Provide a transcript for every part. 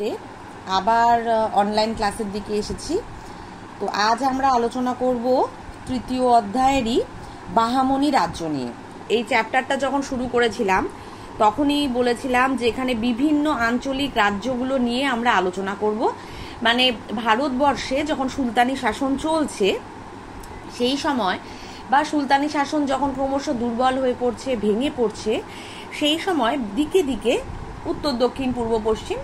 ভিডিওতে আবার অনলাইন ক্লাসের দিকে এসেছি। তো আজ আমরা আলোচনা করব তৃতীয় অধ্যায়েরই বাহামনি রাজ্য নিয়ে। এই চ্যাপ্টারটা যখন শুরু করেছিলাম তখনই বলেছিলাম যে এখানে বিভিন্ন আঞ্চলিক রাজ্যগুলো নিয়ে আমরা আলোচনা করব। মানে ভারতবর্ষে যখন সুলতানি শাসন চলছে সেই সময় বা সুলতানি শাসন যখন ক্রমশ দুর্বল হয়ে পড়ছে, ভেঙে পড়ছে, সেই সময় দিকে দিকে উত্তর দক্ষিণ পূর্ব পশ্চিম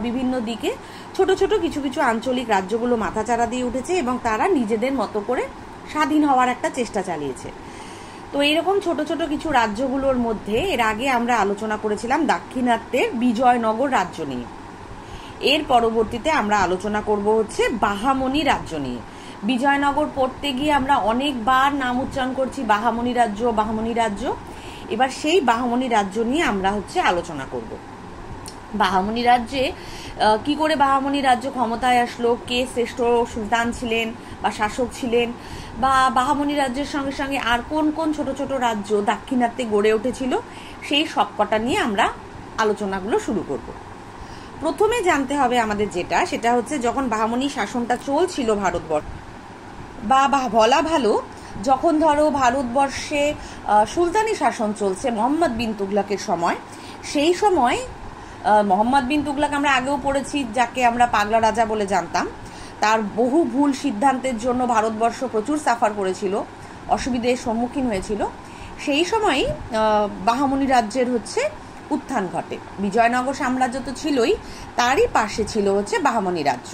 বিভিন্ন দিকে ছোট ছোট কিছু কিছু আঞ্চলিক রাজ্যগুলো মাথাচাড়া দিয়ে উঠেছে এবং তারা নিজেদের মতো করে স্বাধীন হওয়ার একটা চেষ্টা চালিয়েছে। তো এরকম ছোট ছোট কিছু রাজ্যগুলোর মধ্যে এর আগে আমরা আলোচনা করেছিলাম দাক্ষিণাত্যের বিজয়নগর রাজ্য নিয়ে। এর পরবর্তীতে আমরা আলোচনা করব হচ্ছে বাহামনি রাজ্য নিয়ে। বিজয়নগর পড়তে গিয়ে আমরা অনেকবার নাম উচ্চারণ করছি বাহামনি রাজ্য, বাহামনি রাজ্য। এবার সেই বাহামনি রাজ্য নিয়ে আমরা হচ্ছে আলোচনা করব। বাহামনি রাজ্যে কি করে বাহামনি রাজ্য ক্ষমতায় আসলো, কে শ্রেষ্ঠ সুলতান ছিলেন বা শাসক ছিলেন, বা বাহামনি রাজ্যের সঙ্গে সঙ্গে আর কোন কোন ছোট ছোট রাজ্য দাক্ষিণাত্যে গড়ে উঠেছিল, সেই সবকটা নিয়ে আমরা আলোচনাগুলো শুরু করব। প্রথমে জানতে হবে আমাদের সেটা হচ্ছে যখন বাহামনি শাসনটা চলছিল ভারতবর্ষ, বা বলা ভালো যখন ধরো ভারতবর্ষে সুলতানি শাসন চলছে মোহাম্মদ বিন তুগলকের সময়, সেই সময় মোহাম্মদ বিন তুগলক আমরা আগেও পড়েছি, যাকে আমরা পাগলা রাজা বলে জানতাম। তার বহু ভুল সিদ্ধান্তের জন্য ভারতবর্ষ প্রচুর সাফার করেছিল, অসুবিধার সম্মুখীন হয়েছিল। সেই সময়ই বাহামনি রাজ্যের হচ্ছে উত্থান ঘটে। বিজয়নগর সাম্রাজ্য তো ছিলই, তারই পাশে ছিল হচ্ছে বাহামনি রাজ্য।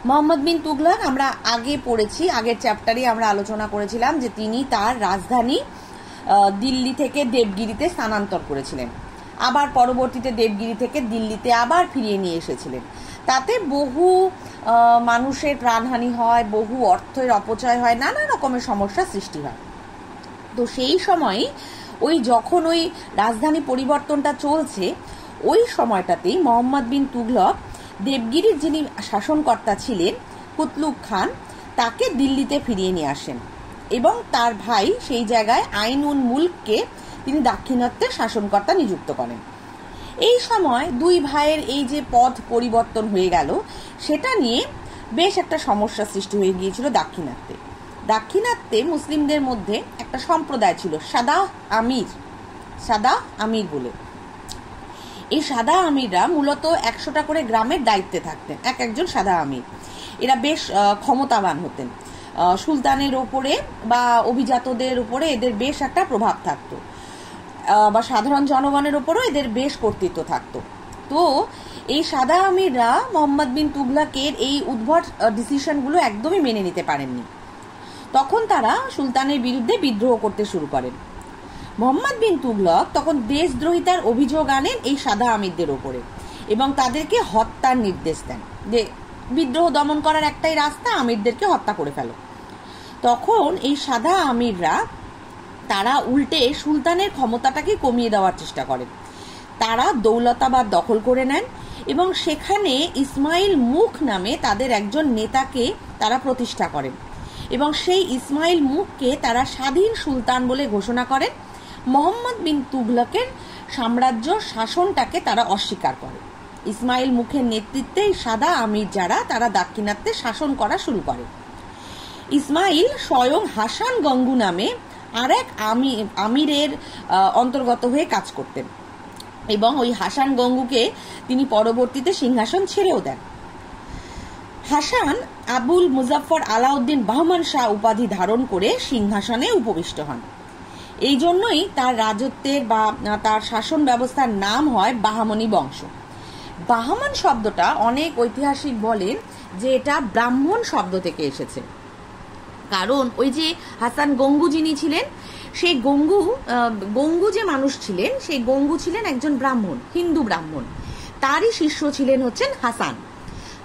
মোহাম্মদ বিন তুগলক আমরা আগে পড়েছি, আগের চ্যাপ্টারে আমরা আলোচনা করেছিলাম যে তিনি তার রাজধানী দিল্লি থেকে দেবগিরিতে স্থানান্তর করেছিলেন, আবার পরবর্তীতে দেবগিরি থেকে দিল্লিতে আবার ফিরিয়ে নিয়ে এসেছিলেন। তাতে বহু মানুষের প্রাণহানি হয়, বহু অর্থের অপচয় হয়, নানা রকমের সমস্যার সৃষ্টি হয়। তো সেই সময় যখন রাজধানী পরিবর্তনটা চলছে, ওই সময়টাতেই মোহাম্মদ বিন তুগলক দেবগিরির যিনি শাসনকর্তা ছিলেন কুতলুক খান, তাকে দিল্লিতে ফিরিয়ে নিয়ে আসেন এবং তার ভাই সেই জায়গায় আইন উল মুলককে তিনি দাক্ষিণাত্যের শাসনকর্তা নিযুক্ত করেন। এই সময় দুই ভাইয়ের এই যে পথ পরিবর্তন হয়ে গেল, সেটা নিয়ে বেশ একটা সমস্যা সৃষ্টি হয়ে গিয়েছিল দাক্ষিণাত্যে। দাক্ষিণাত্যে মুসলিমদের মধ্যে একটা সম্প্রদায় ছিল সাদা আমির বলে। এই সাদা আমিররা মূলত 100টা করে গ্রামের দায়িত্বে থাকতেন, একজন সাদা আমির। এরা বেশ ক্ষমতাবান হতেন, সুলতানের ওপরে বা অভিজাতদের উপরে এদের বেশ একটা প্রভাব থাকতো, বা সাধারণ জনগণের ওপরও এদের বেশ কর্তৃত্ব থাকতো। তো এই সাদা আমিররা মোহাম্মদ বিন তুগলকের এই উদ্ভট ডিসিশনগুলো একদমই মেনে নিতে পারেননি। তখন তারা সুলতানের বিরুদ্ধে বিদ্রোহ করতে শুরু করেন। মোহাম্মদ বিন তুগলক তখন দেশদ্রোহিতার অভিযোগ আনেন এই সাদা আমিরদের ওপরে এবং তাদেরকে হত্যার নির্দেশ দেন যে বিদ্রোহ দমন করার একটাই রাস্তা, আমিরদেরকে হত্যা করে ফেলো। তখন এই সাদা আমিররা তারা উল্টে সুলতানের ক্ষমতাটাকে কমিয়ে দেওয়ার চেষ্টা করেন। তারা দৌলতাবাদ দখল করে নেন এবং সেখানে ইসমাইল মুখ নামে তাদের একজন নেতাকে তারা প্রতিষ্ঠা করেন এবং সেই ইসমাইল মুখকে তারা স্বাধীন সুলতান বলে ঘোষণা করেন। মোহাম্মদ বিন তুগলকের সাম্রাজ্য শাসনটাকে তারা অস্বীকার করে। ইসমাইল মুখের নেতৃত্বে সাদা আমির যারা, তারা দাক্ষিণাত্যে শাসন করা শুরু করে। ইসমাইল স্বয়ং হাসান গঙ্গু নামে আর এক আমিরের অন্তর্গত হয়ে কাজ করতেন এবং ওই হাসান গঙ্গুকে তিনি পরবর্তীতে সিংহাসন ছেড়েও দেন। হাসান আবুল মুজাফফর আলাউদ্দিন বাহমান শাহ উপাধি ধারণ করে সিংহাসনে উপবিষ্ট হন। এই জন্যই তার রাজত্বের বা তার শাসন ব্যবস্থার নাম হয় বাহামনি বংশ। বাহামান শব্দটা অনেক ঐতিহাসিক বলেন যে এটা ব্রাহ্মণ শব্দ থেকে এসেছে, কারণ ওই যে হাসান গঙ্গু যিনি ছিলেন, সেই গঙ্গু যে মানুষ ছিলেন, সেই গঙ্গু ছিলেন একজন ব্রাহ্মণ, হিন্দু ব্রাহ্মণ। তারই শিষ্য ছিলেন হচ্ছেন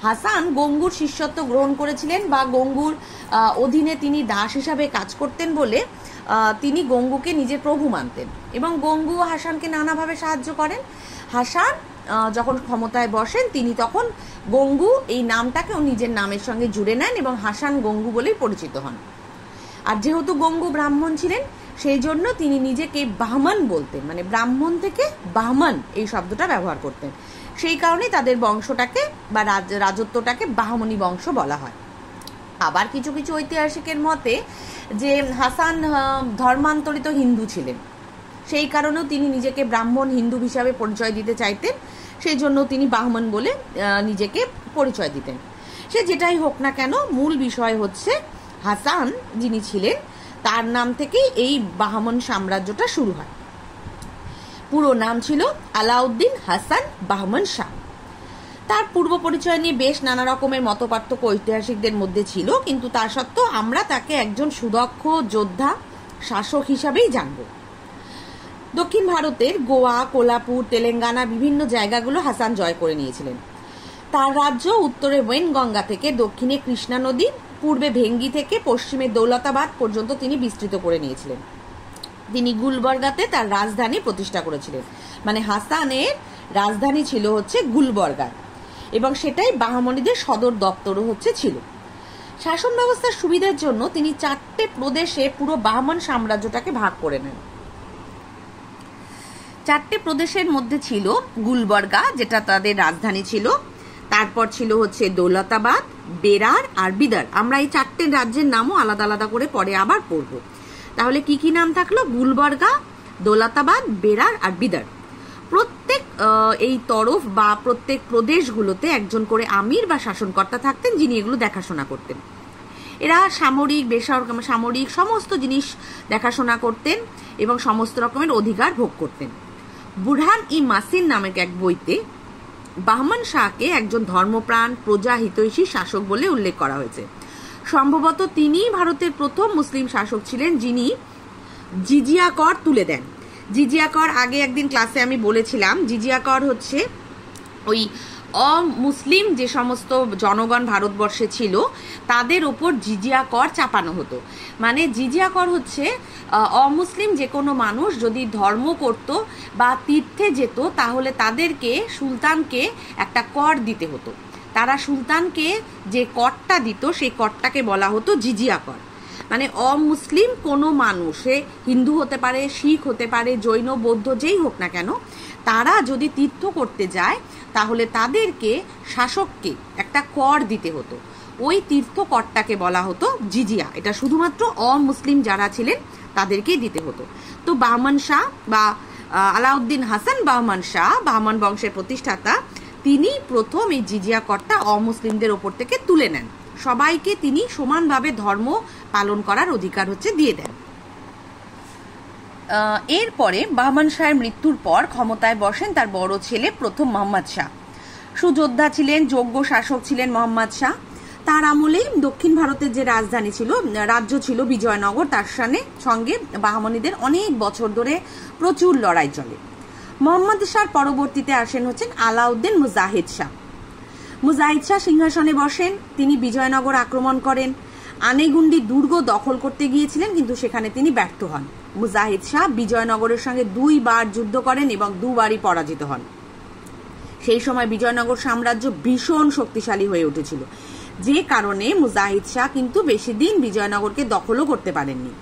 হাসান গঙ্গুর শিষ্যত্ব গ্রহণ করেছিলেন বা গঙ্গুর অধীনে তিনি দাস হিসাবে কাজ করতেন বলে তিনি গঙ্গুকে নিজের প্রভু মানতেন এবং গঙ্গু হাসানকে নানাভাবে সাহায্য করেন। হাসান যখন ক্ষমতায় বসেন তিনি তখন গঙ্গু এই নামটাকে নিজের নামের সঙ্গে জুড়ে নেন এবং হাসান গঙ্গু বলেই পরিচিত হন। আর যেহেতু গঙ্গু ব্রাহ্মণ ছিলেন, সেই জন্য তিনি নিজেকে বাহমান বলতেন, মানে ব্রাহ্মণ থেকে বাহমান এই শব্দটা ব্যবহার করতেন, সেই কারণে তাদের বংশটাকে বা রাজত্বটাকে বাহমনি বংশ বলা হয়। আবার কিছু কিছু ঐতিহাসিকের মতে যে হাসান ধর্মান্তরিত হিন্দু ছিলেন, সেই কারণেও তিনি নিজেকে ব্রাহ্মণ হিন্দু হিসাবে পরিচয় দিতে চাইতেন, সেই জন্য তিনি বাহমন বলে নিজেকে পরিচয় দিতেন। সে যেটাই হোক না কেন, মূল বিষয় হচ্ছে হাসান যিনি ছিলেন তার নাম থেকেই এই বাহমন সাম্রাজ্যটা শুরু হয়। পুরো নাম ছিল আলাউদ্দিন হাসান বাহমন শাহ। তার পূর্ব পরিচয় নিয়ে বেশ নানা রকমের মতপার্থক্য ঐতিহাসিকদের মধ্যে ছিল, কিন্তু তা সত্ত্বেও আমরা তাকে একজন সুদক্ষ যোদ্ধা শাসক হিসাবেই জানব। দক্ষিণ ভারতের গোয়া, কোলাপুর, তেলেঙ্গানা বিভিন্ন জায়গাগুলো হাসান জয় করে নিয়েছিলেন। তার রাজ্য উত্তরে ওয়েনগঙ্গা থেকে দক্ষিণে কৃষ্ণা নদী, পূর্বে ভেঙ্গি থেকে পশ্চিমে দৌলতাবাদ পর্যন্ত তিনি বিস্তৃত করে নিয়েছিলেন। তিনি গুলবর্গাতে তার রাজধানী প্রতিষ্ঠা করেছিলেন, মানে হাসানের রাজধানী ছিল হচ্ছে গুলবর্গা, এবং সেটাই বাহমনিদের সদর দপ্তরও ছিল। শাসন ব্যবস্থার সুবিধার জন্য তিনি 4টে প্রদেশে পুরো বাহমন সাম্রাজ্যটাকে ভাগ করে নেন। 4টে প্রদেশের মধ্যে ছিল গুলবর্গা, যেটা তাদের রাজধানী ছিল, তারপর ছিল হচ্ছে দৌলতাবাদ, বেরার আর বিদার। আমরা এই 4টে রাজ্যের নামও আলাদা আলাদা করে পরে আবার পড়ব। তাহলে কি কি নাম থাকলো? গুলবর্গা, দৌলতাবাদ, বেরার আর বিদার। প্রত্যেক এই তরফ বা প্রত্যেক প্রদেশগুলোতে একজন করে আমির বা শাসনকর্তা থাকতেন, যিনি এগুলো দেখাশোনা করতেন। এরা সামরিক, বেসামরিক সমস্ত জিনিস দেখাশোনা করতেন এবং সমস্ত রকমের অধিকার ভোগ করতেন। বুরহান-ই-মাসিন নামক এক বইতে বাহমন শাহকে একজন ধর্মপ্রাণ, প্রজা হিতৈষী শাসক বলে উল্লেখ করা হয়েছে। সম্ভবত তিনিই ভারতের প্রথম মুসলিম শাসক ছিলেন যিনি জিজিয়া কর তুলে দেন। জিজিয়া কর আগে একদিন ক্লাসে আমি বলেছিলাম, জিজিয়া কর হচ্ছে ওই অমুসলিম যে সমস্ত জনগণ ভারতবর্ষে ছিল তাদের ওপর জিজিয়া কর চাপানো হতো। মানে জিজিয়া কর হচ্ছে অমুসলিম যে কোনো মানুষ যদি ধর্ম করত বা তীর্থে যেত তাহলে তাদেরকে সুলতানকে একটা কর দিতে হতো। তারা সুলতানকে যে করটা দিত সেই করটাকে বলা হতো জিজিয়া কর। মানে অমুসলিম কোনো মানুষ, সে হিন্দু হতে পারে, শিখ হতে পারে, জৈন, বৌদ্ধ যেই হোক না কেন, তারা যদি তীর্থ করতে যায় তাহলে তাদেরকে শাসককে একটা কর দিতে হতো। ওই তীর্থ করটাকে বলা হতো জিজিয়া। এটা শুধুমাত্র অমুসলিম যারা ছিলেন তাদেরকেই দিতে হতো। তো বাহমন শাহ বা আলাউদ্দিন হাসান বাহমন শাহ, বাহমন বংশের প্রতিষ্ঠাতা, তিনি প্রথম এই জিজিয়া করটা অমুসলিমদের ওপর থেকে তুলে নেন। সবাইকে তিনি সমানভাবে ধর্ম পালন করার অধিকার দিয়ে দেন। এরপরে বাহমন শাহের মৃত্যুর পর ক্ষমতায় বসেন তার বড় ছেলে প্রথম মোহাম্মদ শাহ। সুযোদ্ধা ছিলেন, যোগ্য শাসক ছিলেন মোহাম্মদ শাহ। তার আমলে দক্ষিণ ভারতের যে রাজধানী ছিল, রাজ্য ছিল বিজয়নগর, তার সঙ্গে বাহমনিদের অনেক বছর ধরে প্রচুর লড়াই চলে। মোহাম্মদ শাহর পরবর্তীতে আসেন আলাউদ্দিন মুজাহিদ শাহ। মুজাহিদ শাহ সিংহাসনে বসেন। তিনি বিজয়নগর আক্রমণ করেন। আনেগুন্ডি দুর্গ দখল করতে গিয়েছিলেন, কিন্তু সেখানে তিনি ব্যর্থ হন। মুজাহিদ শাহ বিজয়নগরের সঙ্গে 2 বার যুদ্ধ করেন এবং 2 বারই পরাজিত হন। সেই সময় বিজয়নগর সাম্রাজ্য ভীষণ শক্তিশালী হয়ে উঠেছিল, যে কারণে মুজাহিদ শাহ কিন্তু বেশি দিন বিজয়নগরকে দখলও করতে পারেননি।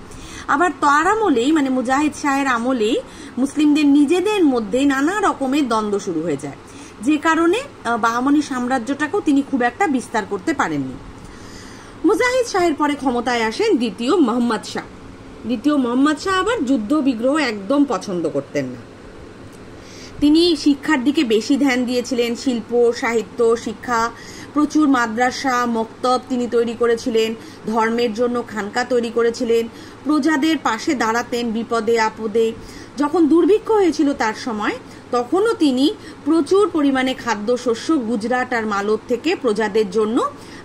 আবার তার আমলেই, মানে মুজাহিদ শাহের আমলেই, মুসলিমদের নিজেদের মধ্যে নানা রকমের দ্বন্দ্ব শুরু হয়ে যায়, যে কারণে বাহমনি সাম্রাজ্যটাকেও তিনি খুব একটা বিস্তার করতে পারেননি। মুজাহিদ শাহের পরে ক্ষমতায় আসেন দ্বিতীয় মোহাম্মদ শাহ। দ্বিতীয় মোহাম্মদ শাহ আবার যুদ্ধ বিগ্রহ একদম পছন্দ করতেন না। তিনি শিক্ষার দিকে বেশি ধ্যান দিয়েছিলেন। শিল্প, সাহিত্য, শিক্ষা, প্রচুর মাদ্রাসা, মক্তব তিনি তৈরি করেছিলেন। ধর্মের জন্য খানকা তৈরি করেছিলেন। প্রজাদের পাশে দাঁড়াতেন বিপদে আপদে। যখন দুর্ভিক্ষ হয়েছিল তার সময়, তখনও তিনি প্রচুর পরিমাণে খাদ্যশস্য গুজরাট আর মালত থেকে প্রজাদের জন্য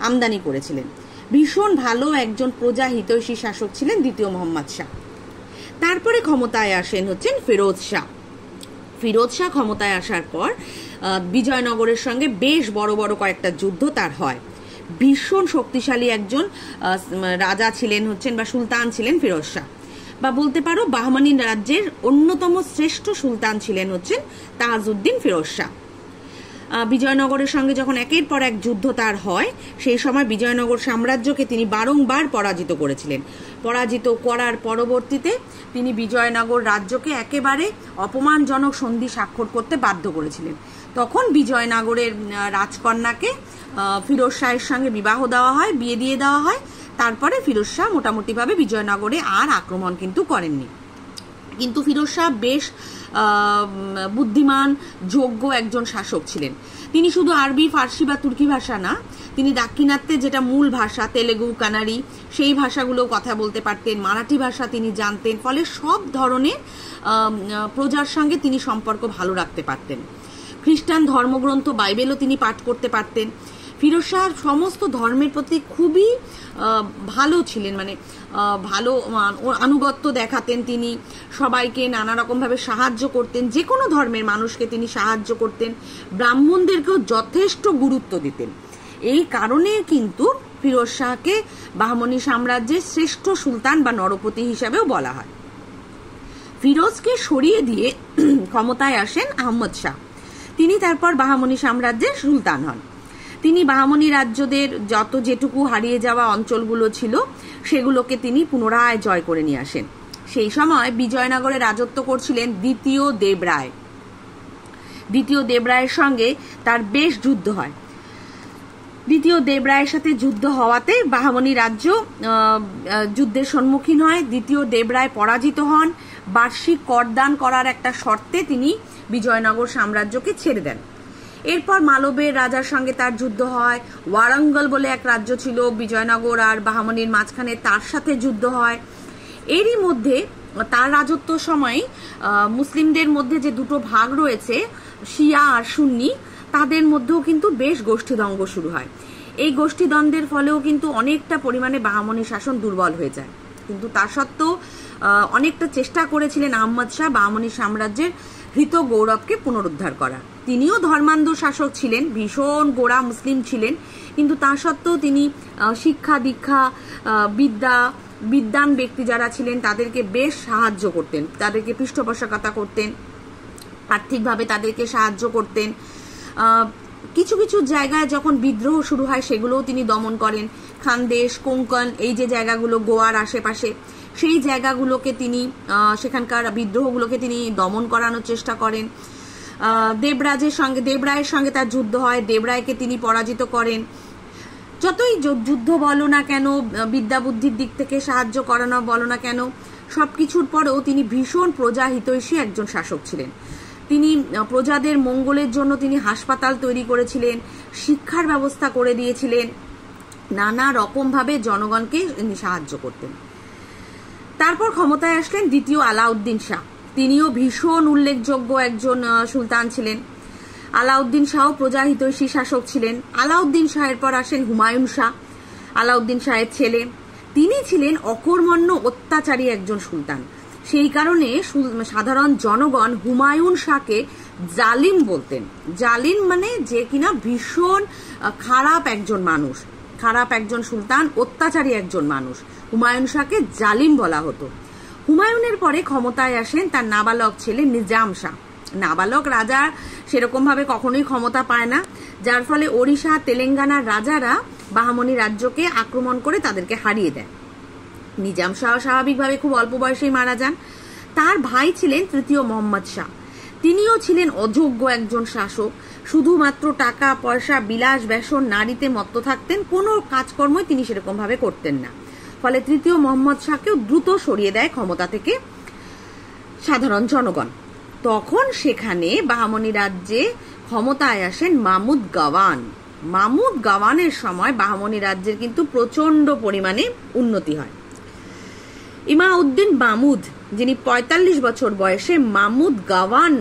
আমদানি করেছিলেন। ভীষণ ভালো একজন প্রজা হিতৈষী শাসক ছিলেন দ্বিতীয় মোহাম্মদ শাহ। তারপরে ক্ষমতায় আসেন ফিরোজ শাহ। ফিরোজ শাহ ক্ষমতায় আসার পর বিজয়নগরের সঙ্গে বেশ বড় বড় কয়েকটা যুদ্ধ তার হয়। ভীষণ শক্তিশালী একজন রাজা ছিলেন বা সুলতান ছিলেন ফিরোজ শাহ, বা বলতে পারো বাহমানি রাজ্যের অন্যতম শ্রেষ্ঠ সুলতান ছিলেন তাজউদ্দিন ফিরোজ শাহ। বিজয়নগরের সঙ্গে যখন একের পর এক যুদ্ধ তার হয়, সেই সময় বিজয়নগর সাম্রাজ্যকে তিনি বারংবার পরাজিত করেছিলেন। পরাজিত করার পরবর্তীতে তিনি বিজয়নগর রাজ্যকে একেবারে অপমানজনক সন্ধি স্বাক্ষর করতে বাধ্য করেছিলেন। তখন বিজয়নগরের রাজকন্যাকে ফিরোজ শাহের সঙ্গে বিবাহ দেওয়া হয়, বিয়ে দিয়ে দেওয়া হয়। তারপরে ফিরোজ শাহ মোটামুটিভাবে বিজয়নগরে আর আক্রমণ কিন্তু করেননি। কিন্তু ফিরোজ শাহ বেশ বুদ্ধিমান, যোগ্য একজন শাসক ছিলেন। তিনি শুধু আরবি, ফার্সি বা তুর্কি ভাষা না, তিনি দাক্ষিণাত্যে যেটা মূল ভাষা তেলেগু, কানাড়ি, সেই ভাষাগুলো কথা বলতে পারতেন। মারাঠি ভাষা তিনি জানতেন। ফলে সব ধরনের প্রজার সঙ্গে তিনি সম্পর্ক ভালো রাখতে পারতেন। খ্রিস্টান ধর্মগ্রন্থ বাইবেলও তিনি পাঠ করতে পারতেন। ফিরোজ শাহ সমস্ত ধর্মের প্রতি খুবই ভালো ছিলেন, মানে ভালো আনুগত্য দেখাতেন। তিনি সবাইকে নানা রকমভাবে সাহায্য করতেন, যে কোনো ধর্মের মানুষকে তিনি সাহায্য করতেন। ব্রাহ্মণদেরকেও যথেষ্ট গুরুত্ব দিতেন। এই কারণে কিন্তু ফিরোজ শাহকে বাহমনি সাম্রাজ্যের শ্রেষ্ঠ সুলতান বা নরপতি হিসাবেও বলা হয়। ফিরোজকে সরিয়ে দিয়ে ক্ষমতায় আসেন আহমদ শাহ। তিনি তারপর বাহমনি সাম্রাজ্যের সুলতান হন। তিনি বাহমনি রাজ্যদের যেটুকু হারিয়ে যাওয়া অঞ্চলগুলো ছিল সেগুলোকে তিনি পুনরায় জয় করে নিয়ে আসেন। সেই সময় বিজয়নগরে রাজত্ব করছিলেন দ্বিতীয় দেবরায়। দ্বিতীয় দেবরায়ের সঙ্গে তার বেশ যুদ্ধ হয়। দ্বিতীয় দেবরায়ের সাথে যুদ্ধ হওয়াতে বাহমনি রাজ্য যুদ্ধের সম্মুখীন হয়। দ্বিতীয় দেবরায় পরাজিত হন। বার্ষিক করদান করার একটা শর্তে তিনি বিজয়নগর সাম্রাজ্যকে ছেড়ে দেন। এরপর মালবের রাজার সঙ্গে তার যুদ্ধ হয়। ওয়ারাঙ্গল বলে এক রাজ্য ছিল বিজয়নগর আর বাহমনির মাঝখানে, তার সাথে যুদ্ধ হয়। এরই মধ্যে তার রাজত্ব সময় মুসলিমদের মধ্যে যে দুটো ভাগ রয়েছে, শিয়া আর সুন্নি, তাদের মধ্যেও কিন্তু বেশ গোষ্ঠীদ্বন্দ্ব শুরু হয়। এই গোষ্ঠীদ্বন্দ্বের ফলেও কিন্তু অনেকটা পরিমাণে বাহমনি শাসন দুর্বল হয়ে যায়। কিন্তু তা সত্ত্বেও অনেকটা চেষ্টা করেছিলেন আহমদ শাহ বাহমনি সাম্রাজ্যের হৃত গৌরবকে পুনরুদ্ধার করা। তিনিও ধর্মান্ধ শাসক ছিলেন, ভীষণ গোঁড়া মুসলিম ছিলেন, কিন্তু তা সত্ত্বেও তিনি শিক্ষা দীক্ষা, বিদ্বান ব্যক্তি যারা ছিলেন তাদেরকে বেশ সাহায্য করতেন, তাদেরকে পৃষ্ঠপোষকতা করতেন, আর্থিকভাবে তাদেরকে সাহায্য করতেন। কিছু কিছু জায়গায় যখন বিদ্রোহ শুরু হয় সেগুলোও তিনি দমন করেন। খানদেশ, কোঙ্কণ, এই যে জায়গাগুলো গোয়ার আশেপাশে, সেই জায়গাগুলোকে তিনি সেখানকার বিদ্রোহগুলোকে তিনি দমন করানোর চেষ্টা করেন। দেবরায়ের সঙ্গে তার যুদ্ধ হয়। দেবরায়কে তিনি পরাজিত করেন। যতই যুদ্ধ বলো না কেন, বিদ্যা বুদ্ধির দিক থেকে সাহায্য করানো বলো না কেন, সবকিছুর পরেও তিনি ভীষণ প্রজা হিতৈষী একজন শাসক ছিলেন। তিনি প্রজাদের মঙ্গলের জন্য তিনি হাসপাতাল তৈরি করেছিলেন, শিক্ষার ব্যবস্থা করে দিয়েছিলেন, নানা রকমভাবে জনগণকে সাহায্য করতেন। তারপর ক্ষমতায় আসলেন দ্বিতীয় আলাউদ্দিন শাহ। তিনিও ভীষণ উল্লেখযোগ্য একজন সুলতান ছিলেন। আলাউদ্দিন শাহ প্রজা হিতৈষী শাসক ছিলেন। আলাউদ্দিন শাহের পর আসেন হুমায়ুন শাহ, আলাউদ্দিন শাহের ছেলে। তিনি ছিলেন অকর্মণ্য অত্যাচারী একজন সুলতান। সেই কারণে সাধারণ জনগণ হুমায়ুন শাহকে জালিম বলতেন। জালিম মানে যে কিনা ভীষণ খারাপ একজন মানুষ, খারাপ একজন সুলতান, অত্যাচারী একজন মানুষ। হুমায়ুন শাহকে জালিম বলা হতো। হুমায়ুনের পরে ক্ষমতায় আসেন তার নাবালক ছেলে নিজাম শাহ। নাবালক রাজা সেরকম ভাবে কখনোই ক্ষমতা পায় না, যার ফলে ওড়িশা, তেলেঙ্গানার রাজারা বাহমনি রাজ্যকে আক্রমণ করে তাদেরকে হারিয়ে দেয়। নিজাম শাহ স্বাভাবিকভাবে খুব অল্প বয়সেই মারা যান। তার ভাই ছিলেন তৃতীয় মোহাম্মদ শাহ। তিনিও ছিলেন অযোগ্য একজন শাসক। শুধুমাত্র টাকা পয়সা, বিলাস ব্যসন, নারীতে মত্ত থাকতেন। কোনো কাজকর্মই তিনি সেরকম ভাবে করতেন না। ফলে তৃতীয় মোহাম্মদ শাহকেও দ্রুত সরিয়ে দেয় ক্ষমতা থেকে সাধারণ জনগণ। তখন সেখানে বাহমনি রাজ্যে ক্ষমতায় আসেন মামুদ গাওয়ান। মামুদ গাওয়ানের সময় বাহমনি রাজ্যের কিন্তু প্রচন্ড পরিমাণে উন্নতি হয়। ইমাউদ্দিন মামুদ, যিনি ৪৫ বছর বয়সে মামুদ গাওয়ান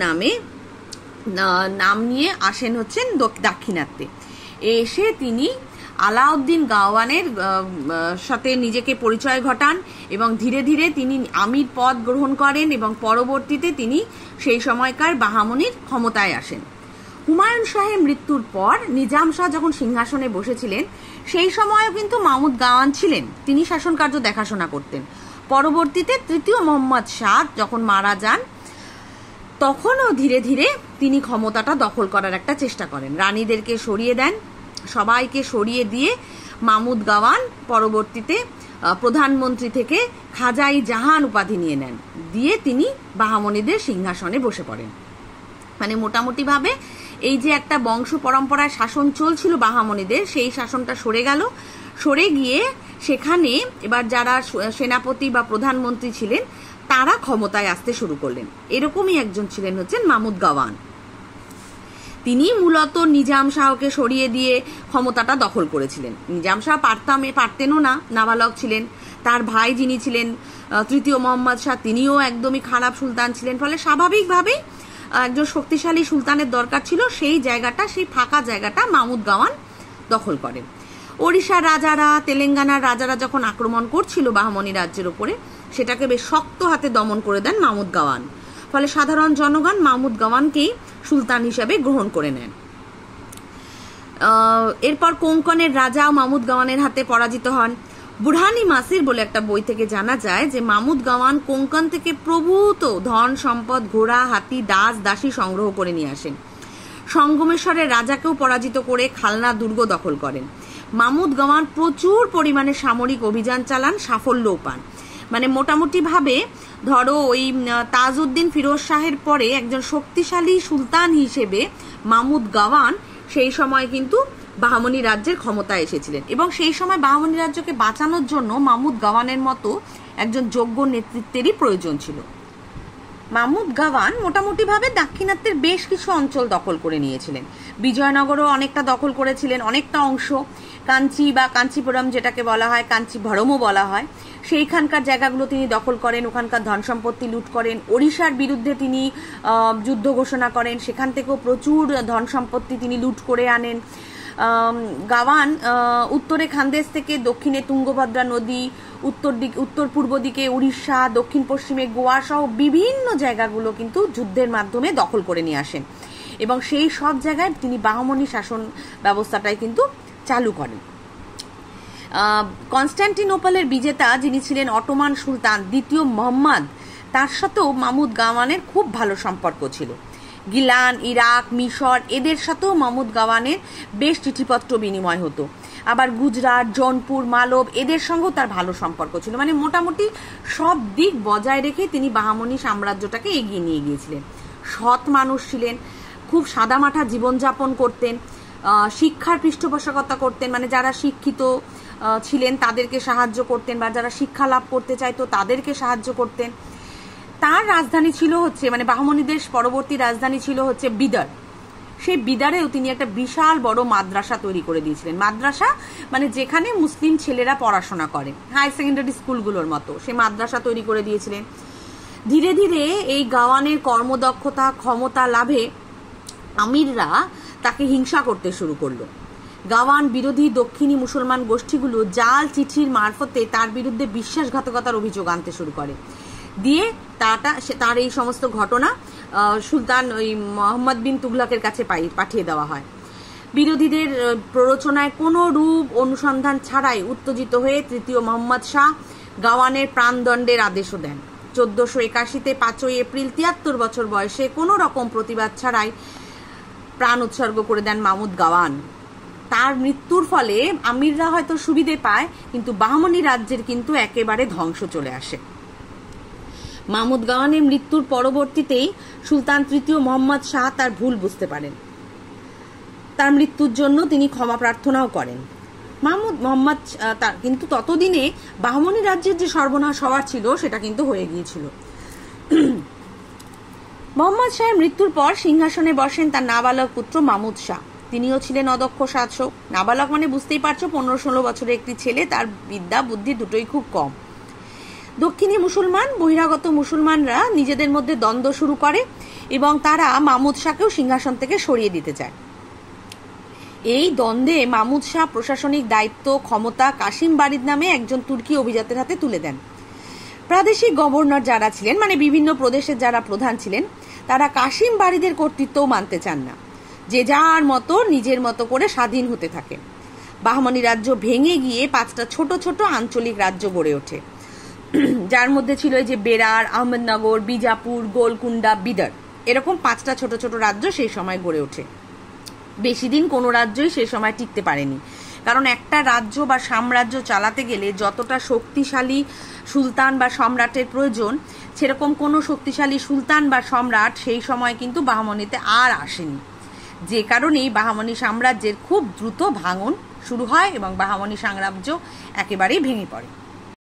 নাম নিয়ে আসেন হচ্ছেন দাক্ষিণাত্যে। এসে তিনি আলাউদ্দিন গাওয়ানের সাথে নিজেকে পরিচয় ঘটান এবং ধীরে ধীরে তিনি আমির পদ গ্রহণ করেন এবং পরবর্তীতে তিনি সেই সময়কার বাহমনির ক্ষমতায় আসেন। হুমায়ুন শাহের মৃত্যুর পর নিজাম শাহ যখন সিংহাসনে বসেছিলেন সেই সময়ও কিন্তু মামুদ গাওয়ান ছিলেন, তিনি শাসন কার্য দেখাশোনা করতেন। পরবর্তীতে তৃতীয় মোহাম্মদ শাহ যখন মারা যান তখনও ধীরে ধীরে তিনি ক্ষমতাটা দখল করার একটা চেষ্টা করেন। রানীদেরকে সরিয়ে দেন, সবাইকে সরিয়ে দিয়ে মাহমুদ গাওয়ান পরবর্তীতে প্রধানমন্ত্রী থেকে খাজাই জাহান উপাধি নিয়ে নেন, দিয়ে তিনি বাহামনিদের সিংহাসনে বসে পড়েন। মানে মোটামুটি ভাবে এই যে একটা বংশ পরম্পরায় শাসন চলছিল বাহামনিদের, সেই শাসনটা সরে গেল। সরে গিয়ে সেখানে এবার যারা সেনাপতি বা প্রধানমন্ত্রী ছিলেন তারা ক্ষমতায় আসতে শুরু করলেন। এরকমই একজন ছিলেন হচ্ছেন মাহমুদ গাওয়ান। তিনি মূলত নিজাম শাহকে সরিয়ে দিয়ে ক্ষমতাটা দখল করেছিলেন। নিজাম শাহ পারতেনও না, নাবালক ছিলেন। তার ভাই যিনি ছিলেন তৃতীয় মোহাম্মদ শাহ, তিনিও একদমই খারাপ সুলতান ছিলেন। ফলে স্বাভাবিকভাবেই একজন শক্তিশালী সুলতানের দরকার ছিল। সেই জায়গাটা, সেই ফাঁকা জায়গাটা মাহমুদ গাওয়ান দখল করেন। ওড়িশার রাজারা, তেলেঙ্গানার রাজারা যখন আক্রমণ করছিল বাহমনি রাজ্যের উপরে, সেটাকে বেশ শক্ত হাতে দমন করে দেন মাহমুদ গাওয়ান। ফলে সাধারণ জনগণ মাহমুদ গাওয়ানকেই সুলতান হিসাবে গ্রহণ করে নেন। এরপর কোঙ্কনের রাজাও মাহমুদ গাওয়ানের হাতে পরাজিত হন। বুরহানি মাসির বলে একটা বই থেকে জানা যায় যে মাহমুদ গাওয়ান কোঙ্কন থেকে প্রভূত ধন সম্পদ, ঘোড়া, হাতি, দাস দাসী সংগ্রহ করে নিয়ে আসেন। সঙ্গমেশ্বরের রাজাকেও পরাজিত করে খালনা দুর্গ দখল করেন। মাহমুদ গাওয়ান প্রচুর পরিমাণে সামরিক অভিযান চালান, সাফল্যও পান। মানে মোটামুটি ভাবে ধরো ওই তাজউদ্দিন ফিরোজ শাহের পরে একজন শক্তিশালী সুলতান হিসেবে মাহমুদ গাওয়ান সেই সময় কিন্তু বাহমনি রাজ্যের ক্ষমতায় এসেছিলেন, এবং সেই সময় বাহমনি রাজ্যকে বাঁচানোর জন্য মাহমুদ গাওয়ানের মতো একজন যোগ্য নেতৃত্বেরই প্রয়োজন ছিল। মাহমুদ গাওয়ান মোটামুটি ভাবে দাক্ষিণাত্যের বেশ কিছু অঞ্চল দখল করে নিয়েছিলেন। বিজয়নগরও অনেকটা দখল করেছিলেন, অনেকটা অংশ। কাঞ্চি বা কাঞ্চিপুরম যেটাকে বলা হয়, কাঞ্চিভরমও বলা হয়, সেইখানকার জায়গাগুলো তিনি দখল করেন, ওখানকার ধন সম্পত্তি লুট করেন। ওড়িশার বিরুদ্ধে তিনি যুদ্ধ ঘোষণা করেন, সেখান থেকেও প্রচুর ধন সম্পত্তি তিনি লুট করে আনেন। গাওয়ান উত্তরে খানদেশ থেকে দক্ষিণে তুঙ্গভদ্রা নদী, উত্তর পূর্ব দিকে উড়িষ্যা, দক্ষিণ পশ্চিমে গোয়া সহ বিভিন্ন জায়গাগুলো কিন্তু যুদ্ধের মাধ্যমে দখল করে নিয়ে আসেন, এবং সেই সব জায়গায় তিনি বাহমনি শাসন ব্যবস্থাটাই কিন্তু চালু করেন। কনস্ট্যান্টিনোপলের বিজেতা যিনি ছিলেন অটোমান সুলতান দ্বিতীয় মোহাম্মদ, তার সাথেও মাহমুদ গাওয়ানের খুব ভালো সম্পর্ক ছিল। গিলান, ইরাক, মিশর এদের সাথেও মাহমুদ গাওয়ানের বেশ চিঠিপত্র বিনিময় হতো। আবার গুজরাট, জৌনপুর, মালব এদের সঙ্গেও তার ভালো সম্পর্ক ছিল। মানে মোটামুটি সব দিক বজায় রেখে তিনি বাহমনি সাম্রাজ্যটাকে এগিয়ে নিয়ে গিয়েছিলেন। সৎ মানুষ ছিলেন, খুব সাদামাটা জীবনযাপন করতেন, শিক্ষার পৃষ্ঠপোষকতা করতেন, মানে যারা শিক্ষিত ছিলেন তাদেরকে সাহায্য করতেন, বা যারা শিক্ষা লাভ করতে চাইতো তাদেরকে সাহায্য করতেন। তার রাজধানী ছিল হচ্ছে, মানে বাহমনিদের পরবর্তী রাজধানী ছিল হচ্ছে বিদার। সেই বিদারেও তিনি একটা বিশাল বড় মাদ্রাসা তৈরি করে দিয়েছিলেন। মাদ্রাসা মানে যেখানে মুসলিম ছেলেরা পড়াশোনা করে, হাই সেকেন্ডারি স্কুলগুলোর মতো, সেই মাদ্রাসা তৈরি করে দিয়েছিলেন। ধীরে ধীরে এই গাওয়ানের কর্মদক্ষতা, ক্ষমতা লাভে আমিররা তাকে হিংসা করতে শুরু করলো। গাওয়ান বিরোধী দক্ষিণী মুসলমান গোষ্ঠীগুলো জাল চিঠির মারফতে তার বিরুদ্ধে বিশ্বাসঘাতকতার অভিযোগ আনতে শুরু করে, দিয়ে তার এই সমস্ত ঘটনা সুলতান ওই মোহাম্মদ বিন তুগলকের কাছে পাঠিয়ে দেওয়া হয়। বিরোধীদের প্ররোচনায় কোনো রূপ অনুসন্ধান ছাড়াই উত্তেজিত হয়ে তৃতীয় মোহাম্মদ শাহ গাওয়ানের প্রাণদণ্ডের আদেশও দেন। 1481-তে 5ই এপ্রিল 73 বছর বয়সে কোনো রকম প্রতিবাদ ছাড়াই প্রাণ উৎসর্গ করে দেন মাহমুদ গাওয়ান। তার মৃত্যুর ফলে আমিররা হয়তো সুবিধে পায়, কিন্তু বাহমনি রাজ্যের কিন্তু একেবারে ধ্বংস চলে আসে। মাহমুদ গাওয়ানের মৃত্যুর পরবর্তীতেই সুলতান তৃতীয় মোহাম্মদ শাহ তার ভুল বুঝতে পারেন। তার মৃত্যুর জন্য তিনি ক্ষমা প্রার্থনাও করেন। মোহাম্মদ কিন্তু ততদিনে বাহমনি রাজ্যের যে সর্বনাশ হওয়ার ছিল সেটা কিন্তু হয়ে গিয়েছিল। মোহাম্মদ শাহের মৃত্যুর পর সিংহাসনে বসেন তার নাবালক পুত্র মাহমুদ শাহ। তিনিও ছিলেন অদক্ষ শাসক। নাবালক মানে বুঝতেই পারছো, 15-16 বছরের একটি ছেলে, তার বিদ্যা বুদ্ধি দুটোই খুব কম। দক্ষিণী মুসলমান, বহিরাগত মুসলমানরা নিজেদের মধ্যে দ্বন্দ্ব শুরু করে এবং তারা মাহমুদ শাহকেও সিংহাসন থেকে সরিয়ে দিতে চায়। এই দ্বন্দ্বে মাহমুদ শাহ প্রশাসনিক দায়িত্ব ক্ষমতা কাশিম বারিদ নামে একজন তুর্কি অভিজাতের হাতে তুলে দেন। প্রাদেশিক গভর্নর যারা ছিলেন, মানে বিভিন্ন প্রদেশের যারা প্রধান ছিলেন, তারা কাশিম বারিদের কর্তৃত্বও মানতে চান না। যে যার মতো নিজের মতো করে স্বাধীন হতে থাকে। বাহমনি রাজ্য ভেঙে গিয়ে 5টা ছোট ছোট আঞ্চলিক রাজ্য গড়ে ওঠে, যার মধ্যে ছিল এই যে বেরার, আহমেদনগর, বিজাপুর, গোলকুন্ডা, বিদর। এরকম 5টা ছোট ছোট রাজ্য সেই সময় গড়ে ওঠে। বেশি দিন কোনো রাজ্যই সেই সময় টিকতে পারেনি, কারণ একটা রাজ্য বা সাম্রাজ্য চালাতে গেলে যতটা শক্তিশালী সুলতান বা সম্রাটের প্রয়োজন, সেরকম কোনো শক্তিশালী সুলতান বা সম্রাট সেই সময় কিন্তু বাহামনিতে আর আসেনি। যে কারণেই বাহামনি সাম্রাজ্যের খুব দ্রুত ভাঙন শুরু হয় এবং বাহামনি সাম্রাজ্য একেবারেই ভেঙে পড়ে।